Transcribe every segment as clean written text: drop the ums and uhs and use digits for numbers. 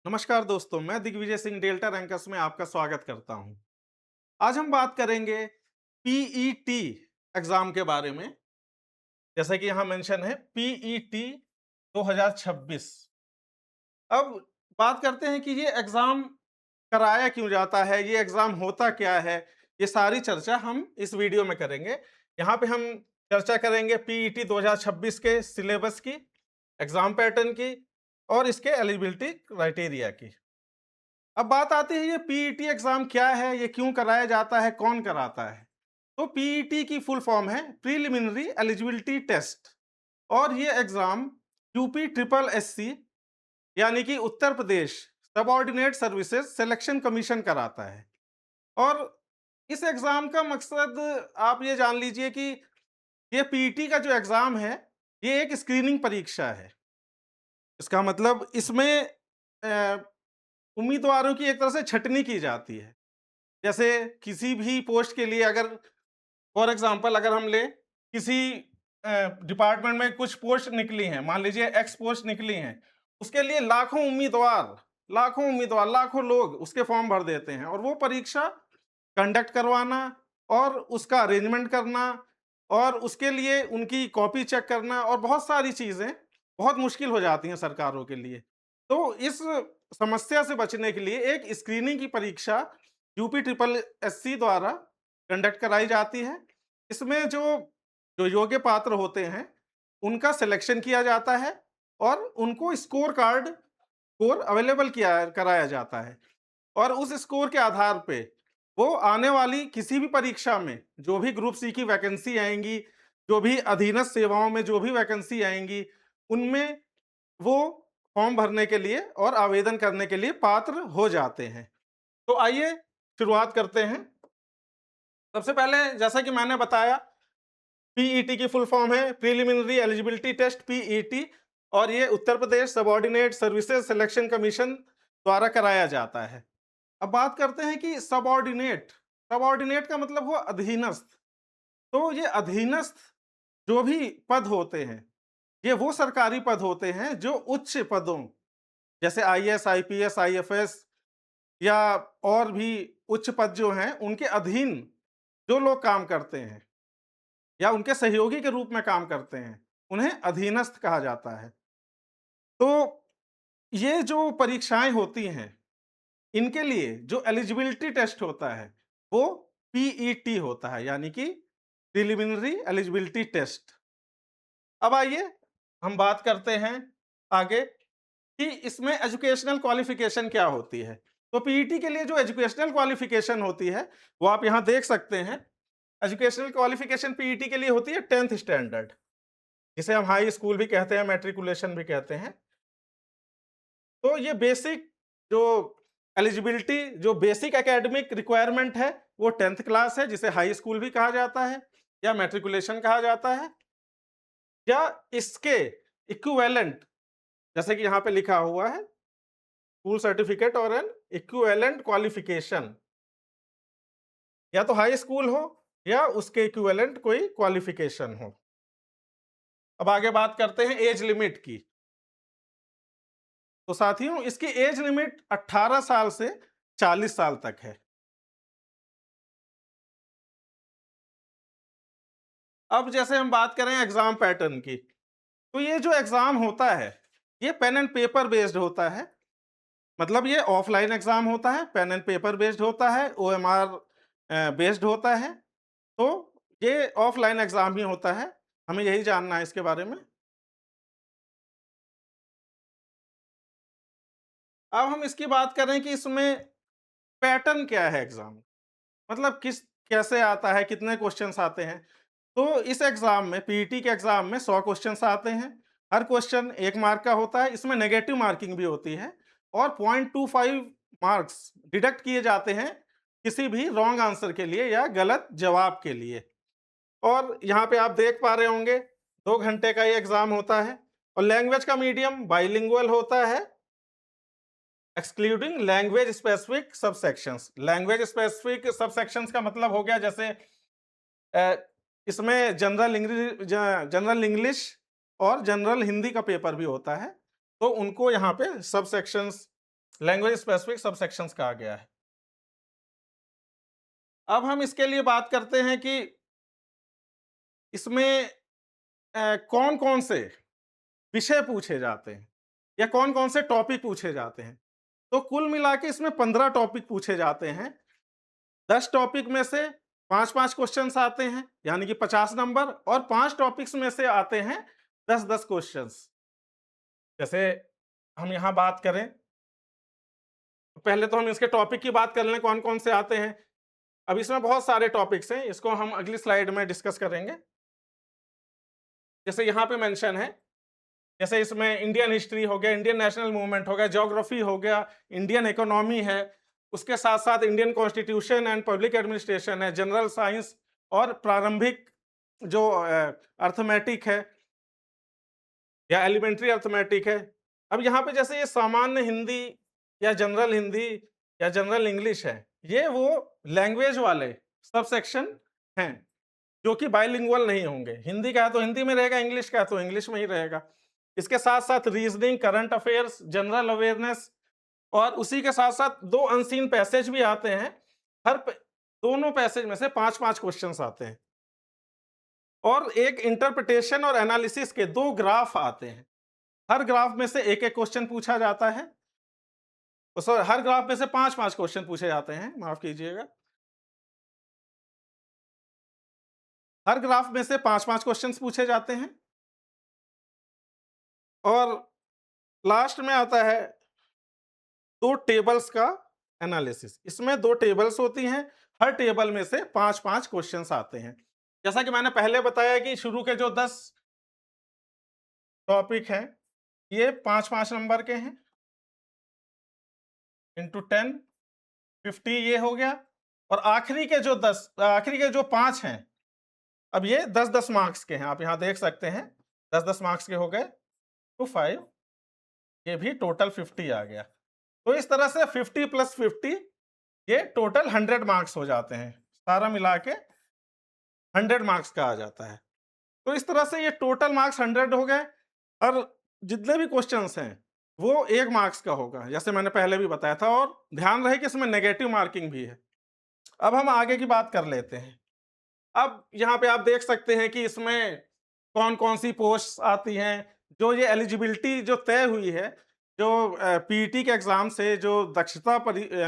नमस्कार दोस्तों, मैं दिग्विजय सिंह डेल्टा रैंकर्स में आपका स्वागत करता हूं। आज हम बात करेंगे पीईटी एग्जाम के बारे में। जैसा कि यहाँ मेंशन है पीईटी 2026। अब बात करते हैं कि ये एग्जाम कराया क्यों जाता है, ये एग्जाम होता क्या है। ये सारी चर्चा हम इस वीडियो में करेंगे। यहाँ पे हम चर्चा करेंगे पीईटी 2026 के सिलेबस की, एग्जाम पैटर्न की और इसके एलिजिबिलिटी क्राइटेरिया की। अब बात आती है ये पीईटी एग्जाम क्या है, ये क्यों कराया जाता है, कौन कराता है। तो पीईटी की फुल फॉर्म है प्रीलिमिनरी एलिजिबिलिटी टेस्ट और ये एग्जाम यूपी ट्रिपल एससी यानी कि Uttar Pradesh subordinate services selection commission कराता है। और इस एग्जाम का मकसद आप ये जान लीजिए कि ये पीईटी का जो एग्जाम है ये एक स्क्रीनिंग परीक्षा है। इसका मतलब इसमें उम्मीदवारों की एक तरह से छटनी की जाती है। जैसे किसी भी पोस्ट के लिए अगर फॉर एग्जांपल अगर हम ले किसी डिपार्टमेंट में कुछ पोस्ट निकली हैं, मान लीजिए एक्स पोस्ट निकली हैं, उसके लिए लाखों उम्मीदवार लाखों लोग उसके फॉर्म भर देते हैं और वो परीक्षा कंडक्ट करवाना और उसका अरेंजमेंट करना और उसके लिए उनकी कॉपी चेक करना और बहुत सारी चीज़ें बहुत मुश्किल हो जाती हैं सरकारों के लिए। तो इस समस्या से बचने के लिए एक स्क्रीनिंग की परीक्षा यूपी ट्रिपल एससी द्वारा कंडक्ट कराई जाती है। इसमें जो जो योग्य पात्र होते हैं, उनका सिलेक्शन किया जाता है और उनको स्कोर अवेलेबल किया कराया जाता है और उस स्कोर के आधार पे वो आने वाली किसी भी परीक्षा में जो भी ग्रुप सी की वैकेंसी आएँगी, जो भी अधीनस्थ सेवाओं में जो भी वैकेंसी आएँगी, उनमें वो फॉर्म भरने के लिए और आवेदन करने के लिए पात्र हो जाते हैं। तो आइए शुरुआत करते हैं। सबसे पहले जैसा कि मैंने बताया पीईटी की फुल फॉर्म है प्रीलिमिनरी एलिजिबिलिटी टेस्ट पीईटी और ये Uttar Pradesh subordinate services selection commission द्वारा कराया जाता है। अब बात करते हैं कि सबऑर्डिनेट सबऑर्डिनेट का मतलब हुआ अधीनस्थ। तो ये अधीनस्थ जो भी पद होते हैं, ये वो सरकारी पद होते हैं जो उच्च पदों जैसे आईएएस, आईपीएस, आईएफएस या और भी उच्च पद जो हैं उनके अधीन जो लोग काम करते हैं या उनके सहयोगी के रूप में काम करते हैं, उन्हें अधीनस्थ कहा जाता है। तो ये जो परीक्षाएं होती हैं, इनके लिए जो एलिजिबिलिटी टेस्ट होता है, वो पीईटी होता है, यानी कि प्रिलिमिनरी एलिजिबिलिटी टेस्ट। अब आइए हम बात करते हैं आगे कि इसमें एजुकेशनल क्वालिफिकेशन क्या होती है। तो पीईटी के लिए जो एजुकेशनल क्वालिफिकेशन होती है, वो आप यहाँ देख सकते हैं। एजुकेशनल क्वालिफिकेशन पीईटी के लिए होती है 10th स्टैंडर्ड, जिसे हम हाई स्कूल भी कहते हैं, मैट्रिकुलेशन भी कहते हैं। तो ये बेसिक जो एलिजिबिलिटी जो बेसिक एकेडमिक रिक्वायरमेंट है, वो 10th क्लास है, जिसे हाई स्कूल भी कहा जाता है या मैट्रिकुलेशन कहा जाता है, या इसके इक्विवेलेंट जैसे कि यहाँ पे लिखा हुआ है स्कूल सर्टिफिकेट और एन इक्विवेलेंट क्वालिफिकेशन, या तो हाई स्कूल हो या उसके इक्विवेलेंट कोई क्वालिफिकेशन हो। अब आगे बात करते हैं एज लिमिट की। तो साथियों इसकी एज लिमिट 18 साल से 40 साल तक है। अब जैसे हम बात करें एग्जाम पैटर्न की, तो ये जो एग्जाम होता है, ये पेन एंड पेपर बेस्ड होता है। मतलब ये ऑफलाइन एग्जाम होता है, पेन एंड पेपर बेस्ड होता है, ओएमआर बेस्ड होता है। तो ये ऑफलाइन एग्जाम ही होता है, हमें यही जानना है इसके बारे में। अब हम इसकी बात करें कि इसमें पैटर्न क्या है एग्जाम, मतलब किस कैसे आता है, कितने क्वेश्चंस आते हैं। तो इस एग्जाम में पीईटी के एग्जाम में 100 क्वेश्चंस आते हैं। हर क्वेश्चन 1 मार्क का होता है, इसमें नेगेटिव मार्किंग भी होती है और 0.25 मार्क्स डिडक्ट किए जाते हैं किसी भी रॉन्ग आंसर के लिए या गलत जवाब के लिए। और यहाँ पे आप देख पा रहे होंगे 2 घंटे का ये एग्जाम होता है और लैंग्वेज का मीडियम बाइलिंगुअल होता है, excluding language specific subsections. Language specific subsections का मतलब हो गया जैसे अ, इसमें जनरल इंग्लिश और जनरल हिंदी का पेपर भी होता है, तो उनको यहाँ पे सब सेक्शंस लैंग्वेज स्पेसिफिक सबसेक्शंस कहा गया है। अब हम इसके लिए बात करते हैं कि इसमें कौन-कौन से विषय पूछे जाते हैं या कौन-कौन से टॉपिक पूछे जाते हैं। तो कुल मिला के इसमें 15 टॉपिक पूछे जाते हैं। 10 टॉपिक में से 5-5 क्वेश्चंस आते हैं, यानी कि 50 नंबर, और 5 टॉपिक्स में से आते हैं 10-10 क्वेश्चंस। जैसे हम यहाँ बात करें, पहले तो हम इसके टॉपिक की बात कर लें कौन-कौन से आते हैं। अब इसमें बहुत सारे टॉपिक्स हैं, इसको हम अगली स्लाइड में डिस्कस करेंगे। जैसे यहाँ पे मेंशन है, जैसे इसमें इंडियन हिस्ट्री हो गया, इंडियन नेशनल मूवमेंट हो गया, ज्योग्राफी हो गया, इंडियन इकोनॉमी है, उसके साथ-साथ Indian constitution and public administration है, जनरल साइंस और प्रारंभिक जो अर्थमेटिक है या एलिमेंट्री अर्थमेटिक है। अब यहाँ पे जैसे ये सामान्य हिंदी या जनरल हिंदी या जनरल इंग्लिश है, ये वो लैंग्वेज वाले सब सेक्शन हैं, जो कि बाइलिंगुअल नहीं होंगे। हिंदी का है तो हिंदी में रहेगा, इंग्लिश का है तो इंग्लिश में ही रहेगा। इसके साथ-साथ reasoning, current affairs, general awareness, और उसी के साथ-साथ 2 अनसीन पैसेज भी आते हैं। हर प दोनों पैसेज में से 5-5 क्वेश्चन्स आते हैं, और एक इंटरप्रिटेशन और एनालिसिस के 2 ग्राफ आते हैं। हर ग्राफ में से 1-1 क्वेश्चन पूछा जाता है। सॉरी, हर ग्राफ में से 5-5 क्वेश्चन पूछे जाते हैं, माफ कीजिएगा। हर ग्राफ में से 5-5 क्वेश्चंस पूछे जाते हैं, और लास्ट में आता है 2 टेबल्स का एनालिसिस। इसमें 2 टेबल्स होती हैं, हर टेबल में से 5-5 क्वेश्चंस आते हैं। जैसा कि मैंने पहले बताया कि शुरू के जो 10 टॉपिक हैं, ये 5-5 नंबर के हैं, इंटू 10, 50 ये हो गया, और आखिरी के जो 5 हैं, अब ये 10-10 मार्क्स के हैं। आप यहाँ देख सकते हैं, 10-10 मार्क्स के हो गए, टू 5, ये भी टोटल 50 आ गया। तो इस तरह से 50 प्लस 50, ये टोटल 100 मार्क्स हो जाते हैं। सारा मिला के 100 मार्क्स का आ जाता है। तो इस तरह से ये टोटल मार्क्स 100 हो गए, और जितने भी क्वेश्चंस हैं, वो 1 मार्क्स का होगा, जैसे मैंने पहले भी बताया था, और ध्यान रहे कि इसमें नेगेटिव मार्किंग भी है। अब हम आगे की बात कर लेते हैं। अब यहाँ पे आप देख सकते हैं कि इसमें कौन-कौन सी पोस्ट्स आती हैं, जो ये एलिजिबिलिटी जो तय हुई है, जो पीईटी के एग्ज़ाम से जो दक्षता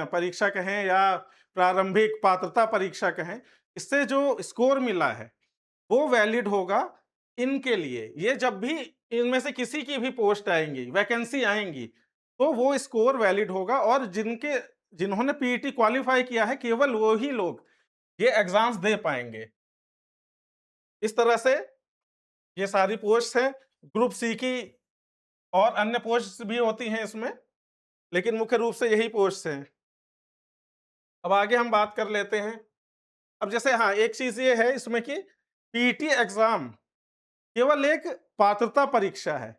परीक्षा कहें या प्रारंभिक पात्रता परीक्षा कहें, इससे जो स्कोर मिला है, वो वैलिड होगा इनके लिए। ये जब भी इनमें से किसी की भी पोस्ट आएँगी, वैकेंसी आएँगी, तो वो स्कोर वैलिड होगा, और जिन्होंने पीईटी क्वालीफाई किया है, केवल वो ही लोग ये एग्ज़ाम्स दे पाएँगे। इस तरह से ये सारी पोस्ट्स हैं। ग्रुप सी की और अन्य पोस्ट्स भी होती हैं इसमें, लेकिन मुख्य रूप से यही पोस्ट्स हैं। अब आगे हम बात कर लेते हैं। अब जैसे हाँ, एक चीज़ ये है इसमें कि पीटी एग्ज़ाम केवल एक पात्रता परीक्षा है।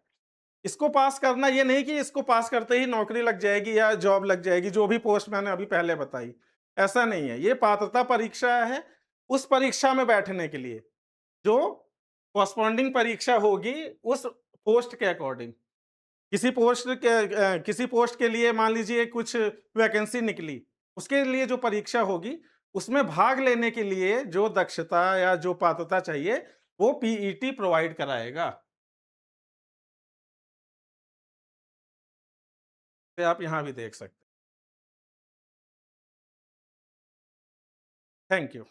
इसको पास करना ये नहीं कि इसको पास करते ही नौकरी लग जाएगी या जॉब लग जाएगी, जो भी पोस्ट मैंने अभी पहले बताई। ऐसा नहीं है, ये पात्रता परीक्षा है उस परीक्षा में बैठने के लिए, जो कॉरेस्पॉन्डिंग परीक्षा होगी उस पोस्ट के अकॉर्डिंग। किसी पोस्ट के लिए मान लीजिए कुछ वैकेंसी निकली, उसके लिए जो परीक्षा होगी, उसमें भाग लेने के लिए जो दक्षता या जो पात्रता चाहिए, वो पीईटी प्रोवाइड कराएगा। ये आप यहाँ भी देख सकते हैं। Thank you.